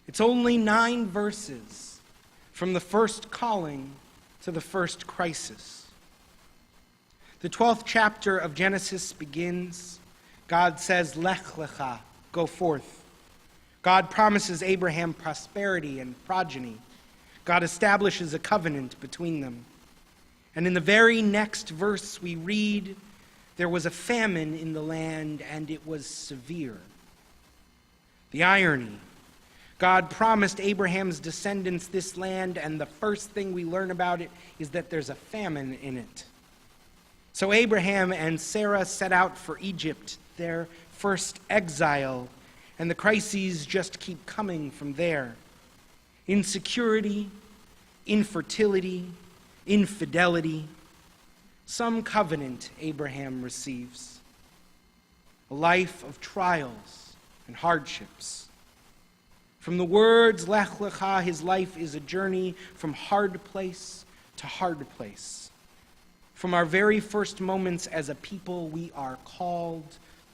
It's only 9 verses from the first calling to the first crisis. The 12th chapter of Genesis begins. God says, Lech lecha, go forth. God promises Abraham prosperity and progeny. God establishes a covenant between them. And in the very next verse we read, there was a famine in the land, and it was severe. The irony: God promised Abraham's descendants this land, and the first thing we learn about it is that there's a famine in it. So Abraham and Sarah set out for Egypt, their first exile, and the crises just keep coming from there. Insecurity, infertility, infidelity. Some covenant Abraham receives. A life of trials and hardships. From the words Lech Lecha, his life is a journey from hard place to hard place. From our very first moments as a people, we are called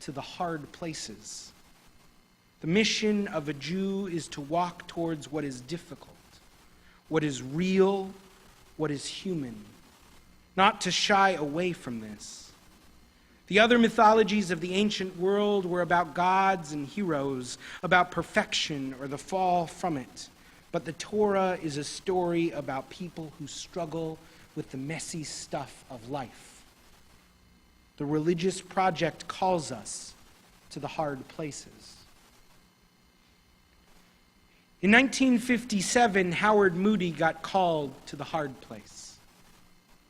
to the hard places. The mission of a Jew is to walk towards what is difficult, what is real, what is human, not to shy away from this. The other mythologies of the ancient world were about gods and heroes, about perfection or the fall from it. But the Torah is a story about people who struggle with the messy stuff of life. The religious project calls us to the hard places. In 1957, Howard Moody got called to the hard place.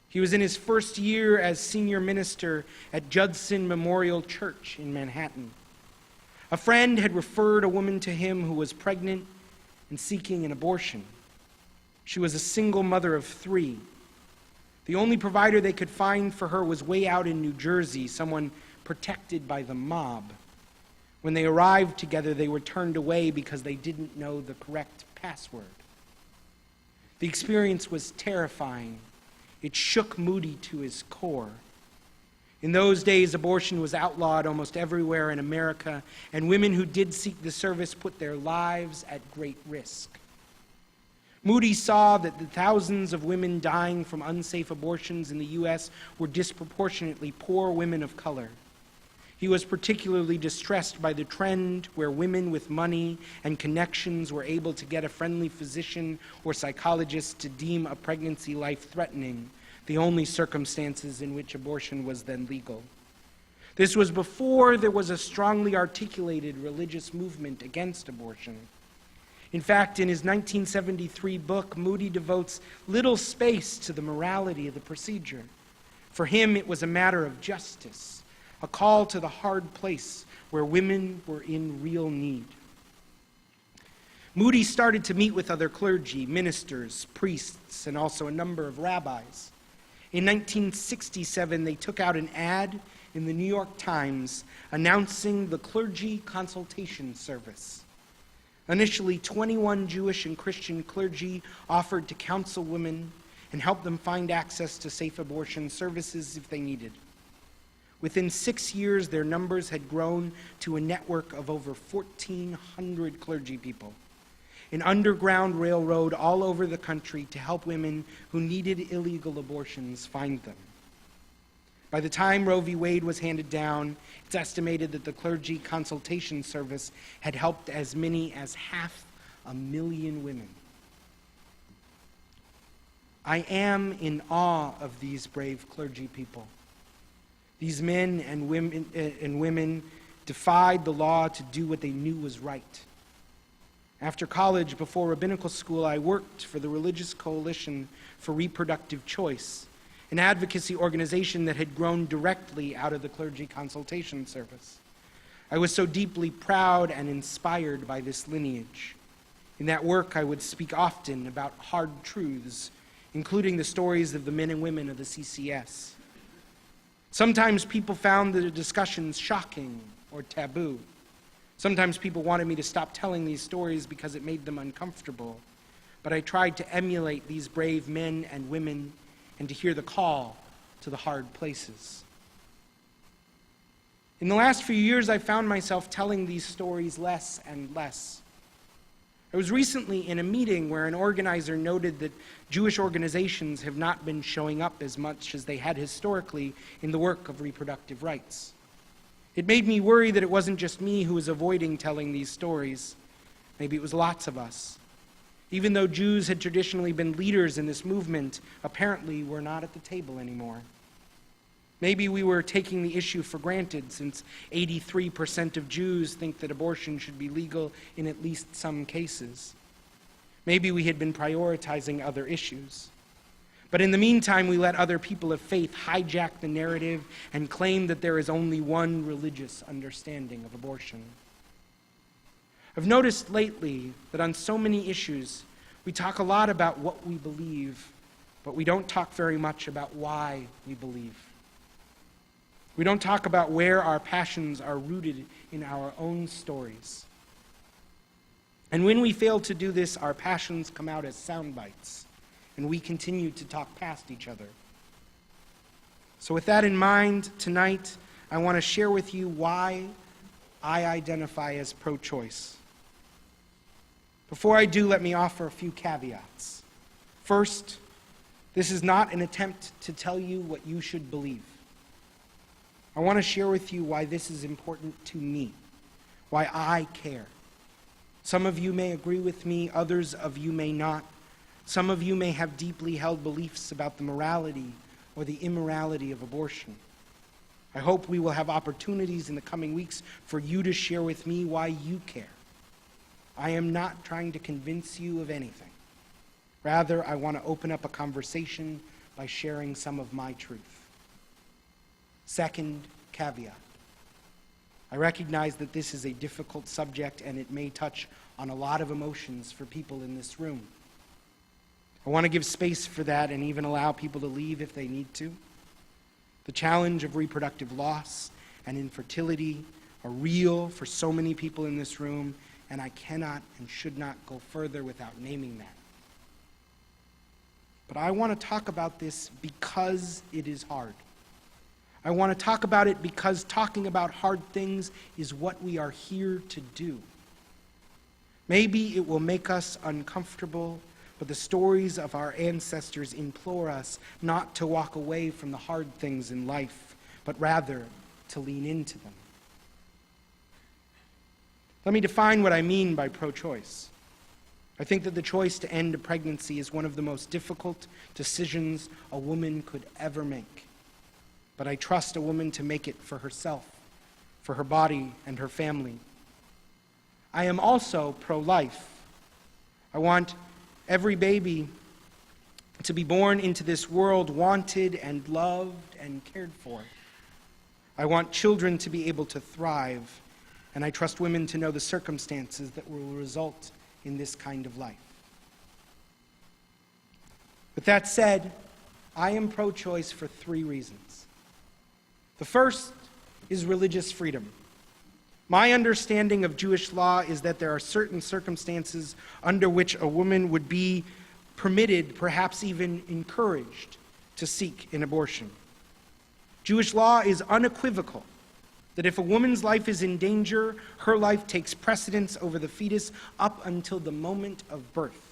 He was in his first year as senior minister at Judson Memorial Church in Manhattan. A friend had referred a woman to him who was pregnant and seeking an abortion. She was a single mother of 3. The only provider they could find for her was way out in New Jersey, someone protected by the mob. When they arrived together, they were turned away because they didn't know the correct password. The experience was terrifying. It shook Moody to his core. In those days, abortion was outlawed almost everywhere in America, and women who did seek the service put their lives at great risk. Moody saw that the thousands of women dying from unsafe abortions in the U.S. were disproportionately poor women of color. He was particularly distressed by the trend where women with money and connections were able to get a friendly physician or psychologist to deem a pregnancy life-threatening, the only circumstances in which abortion was then legal. This was before there was a strongly articulated religious movement against abortion. In fact, in his 1973 book, Moody devotes little space to the morality of the procedure. For him, it was a matter of justice, a call to the hard place where women were in real need. Moody started to meet with other clergy, ministers, priests, and also a number of rabbis. In 1967, they took out an ad in the New York Times announcing the clergy consultation service. Initially, 21 Jewish and Christian clergy offered to counsel women and help them find access to safe abortion services if they needed. Within 6 years, their numbers had grown to a network of over 1,400 clergy people, an underground railroad all over the country to help women who needed illegal abortions find them. By the time Roe v. Wade was handed down, it's estimated that the clergy consultation service had helped as many as 500,000 women. I am in awe of these brave clergy people. These men and women defied the law to do what they knew was right. After college, before rabbinical school, I worked for the Religious Coalition for Reproductive Choice, an advocacy organization that had grown directly out of the clergy consultation service. I was so deeply proud and inspired by this lineage. In that work, I would speak often about hard truths, including the stories of the men and women of the CCS. Sometimes people found the discussions shocking or taboo. Sometimes people wanted me to stop telling these stories because it made them uncomfortable. But I tried to emulate these brave men and women and to hear the call to the hard places. In the last few years, I found myself telling these stories less and less. I was recently in a meeting where an organizer noted that Jewish organizations have not been showing up as much as they had historically in the work of reproductive rights. It made me worry that it wasn't just me who was avoiding telling these stories. Maybe it was lots of us. Even though Jews had traditionally been leaders in this movement, apparently we're not at the table anymore. Maybe we were taking the issue for granted, since 83% of Jews think that abortion should be legal in at least some cases. Maybe we had been prioritizing other issues. But in the meantime, we let other people of faith hijack the narrative and claim that there is only one religious understanding of abortion. I've noticed lately that on so many issues, we talk a lot about what we believe, but we don't talk very much about why we believe. We don't talk about where our passions are rooted in our own stories. And when we fail to do this, our passions come out as sound bites, and we continue to talk past each other. So with that in mind, tonight, I want to share with you why I identify as pro-choice. Before I do, let me offer a few caveats. First, this is not an attempt to tell you what you should believe. I want to share with you why this is important to me, why I care. Some of you may agree with me, others of you may not. Some of you may have deeply held beliefs about the morality or the immorality of abortion. I hope we will have opportunities in the coming weeks for you to share with me why you care. I am not trying to convince you of anything. Rather, I want to open up a conversation by sharing some of my truth. Second caveat. I recognize that this is a difficult subject and it may touch on a lot of emotions for people in this room. I want to give space for that and even allow people to leave if they need to. The challenge of reproductive loss and infertility are real for so many people in this room, and I cannot and should not go further without naming that. But I want to talk about this because it is hard. I want to talk about it because talking about hard things is what we are here to do. Maybe it will make us uncomfortable, but the stories of our ancestors implore us not to walk away from the hard things in life, but rather to lean into them. Let me define what I mean by pro-choice. I think that the choice to end a pregnancy is one of the most difficult decisions a woman could ever make. But I trust a woman to make it for herself, for her body and her family. I am also pro-life. I want every baby to be born into this world wanted and loved and cared for. I want children to be able to thrive, and I trust women to know the circumstances that will result in this kind of life. With that said, I am pro-choice for 3 reasons. The first is religious freedom. My understanding of Jewish law is that there are certain circumstances under which a woman would be permitted, perhaps even encouraged, to seek an abortion. Jewish law is unequivocal that if a woman's life is in danger, her life takes precedence over the fetus up until the moment of birth.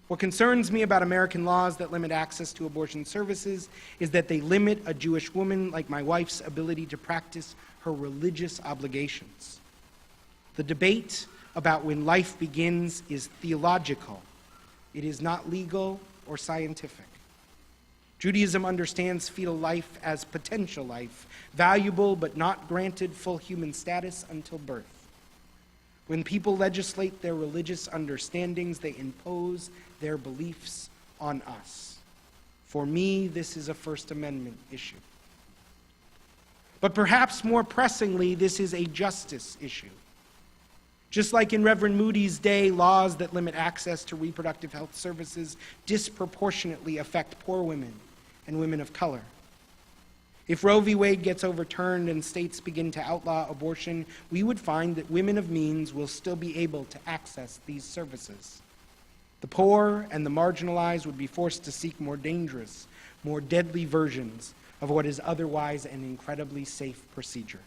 What concerns me about American laws that limit access to abortion services is that they limit a Jewish woman like my wife's ability to practice her religious obligations. The debate about when life begins is theological. It is not legal or scientific. Judaism understands fetal life as potential life, valuable but not granted full human status until birth. When people legislate their religious understandings, they impose their beliefs on us. For me, this is a First Amendment issue. But perhaps more pressingly, this is a justice issue. Just like in Reverend Moody's day, laws that limit access to reproductive health services disproportionately affect poor women and women of color. If Roe v. Wade gets overturned and states begin to outlaw abortion, we would find that women of means will still be able to access these services. The poor and the marginalized would be forced to seek more dangerous, more deadly versions of what is otherwise an incredibly safe procedure.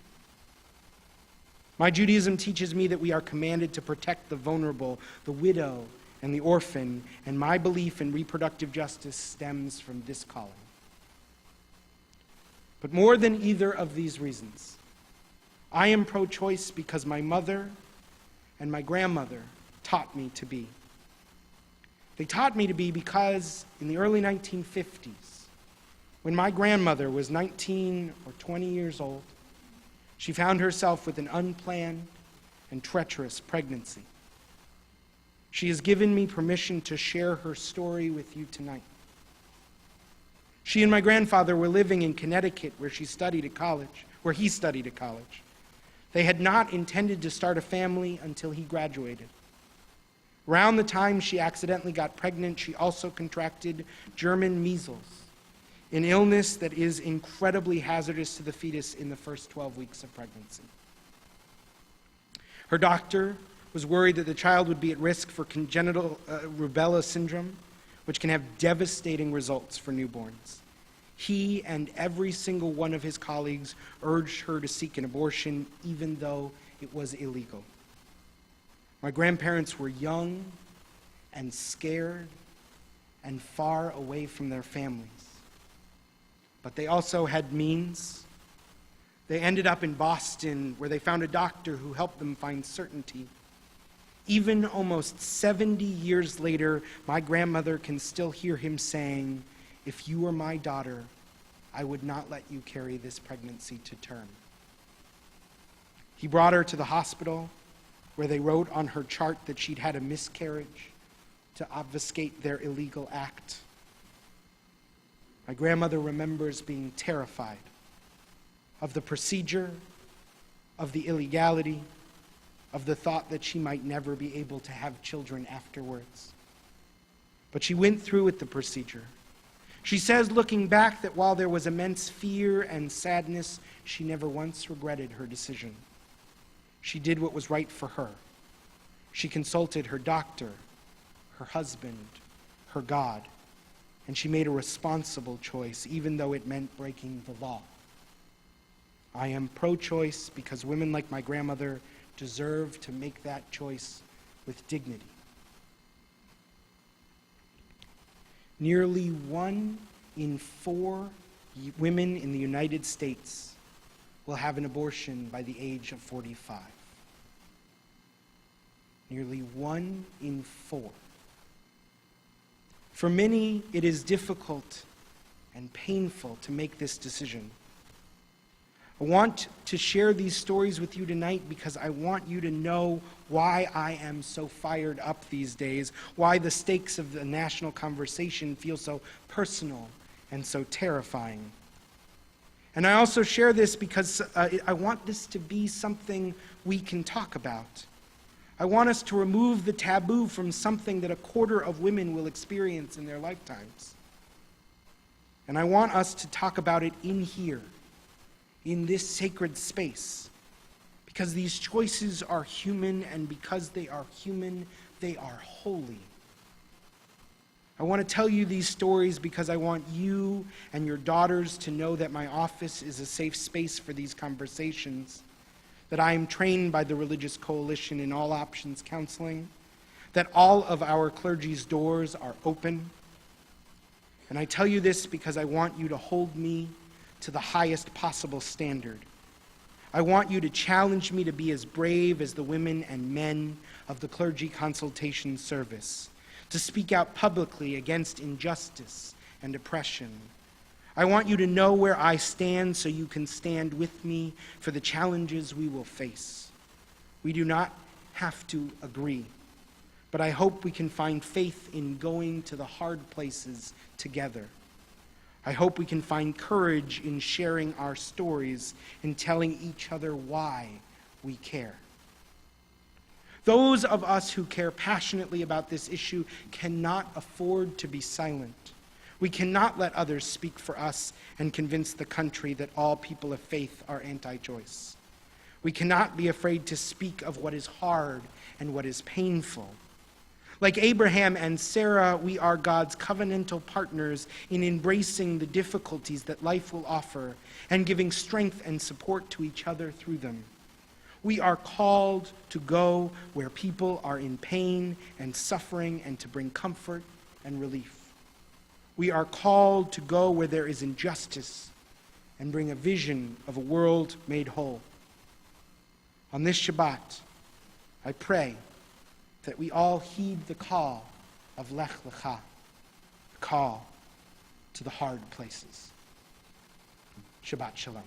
My Judaism teaches me that we are commanded to protect the vulnerable, the widow, and the orphan, and my belief in reproductive justice stems from this calling. But more than either of these reasons, I am pro-choice because my mother and my grandmother taught me to be. They taught me to be because in the early 1950s, when my grandmother was 19 or 20 years old, she found herself with an unplanned and treacherous pregnancy. She has given me permission to share her story with you tonight. She and my grandfather were living in Connecticut where he studied at college. They had not intended to start a family until he graduated. Around the time she accidentally got pregnant, she also contracted German measles, an illness that is incredibly hazardous to the fetus in the first 12 weeks of pregnancy. Her doctor was worried that the child would be at risk for congenital rubella syndrome, which can have devastating results for newborns. He and every single one of his colleagues urged her to seek an abortion, even though it was illegal. My grandparents were young and scared and far away from their families. But they also had means. They ended up in Boston, where they found a doctor who helped them find certainty. Even almost 70 years later, my grandmother can still hear him saying, "If you were my daughter, I would not let you carry this pregnancy to term." He brought her to the hospital, where they wrote on her chart that she'd had a miscarriage to obfuscate their illegal act. My grandmother remembers being terrified of the procedure, of the illegality, of the thought that she might never be able to have children afterwards. But she went through with the procedure. She says, looking back, that while there was immense fear and sadness, she never once regretted her decision. She did what was right for her. She consulted her doctor, her husband, her God, and she made a responsible choice, even though it meant breaking the law. I am pro-choice because women like my grandmother deserve to make that choice with dignity. Nearly 1 in 4 women in the United States will have an abortion by the age of 45. Nearly 1 in 4. For many, it is difficult and painful to make this decision. I want to share these stories with you tonight because I want you to know why I am so fired up these days, why the stakes of the national conversation feel so personal and so terrifying. And I also share this because I want this to be something we can talk about. I want us to remove the taboo from something that 1/4 of women will experience in their lifetimes. And I want us to talk about it in here, in this sacred space, because these choices are human, and because they are human, they are holy. I want to tell you these stories because I want you and your daughters to know that my office is a safe space for these conversations, that I am trained by the Religious Coalition in All Options Counseling, that all of our clergy's doors are open. And I tell you this because I want you to hold me to the highest possible standard. I want you to challenge me to be as brave as the women and men of the clergy consultation service, to speak out publicly against injustice and oppression. I want you to know where I stand so you can stand with me for the challenges we will face. We do not have to agree, but I hope we can find faith in going to the hard places together. I hope we can find courage in sharing our stories and telling each other why we care. Those of us who care passionately about this issue cannot afford to be silent. We cannot let others speak for us and convince the country that all people of faith are anti-choice. We cannot be afraid to speak of what is hard and what is painful. Like Abraham and Sarah, we are God's covenantal partners in embracing the difficulties that life will offer and giving strength and support to each other through them. We are called to go where people are in pain and suffering and to bring comfort and relief. We are called to go where there is injustice and bring a vision of a world made whole. On this Shabbat, I pray that we all heed the call of Lech Lecha, the call to the hard places. Shabbat Shalom.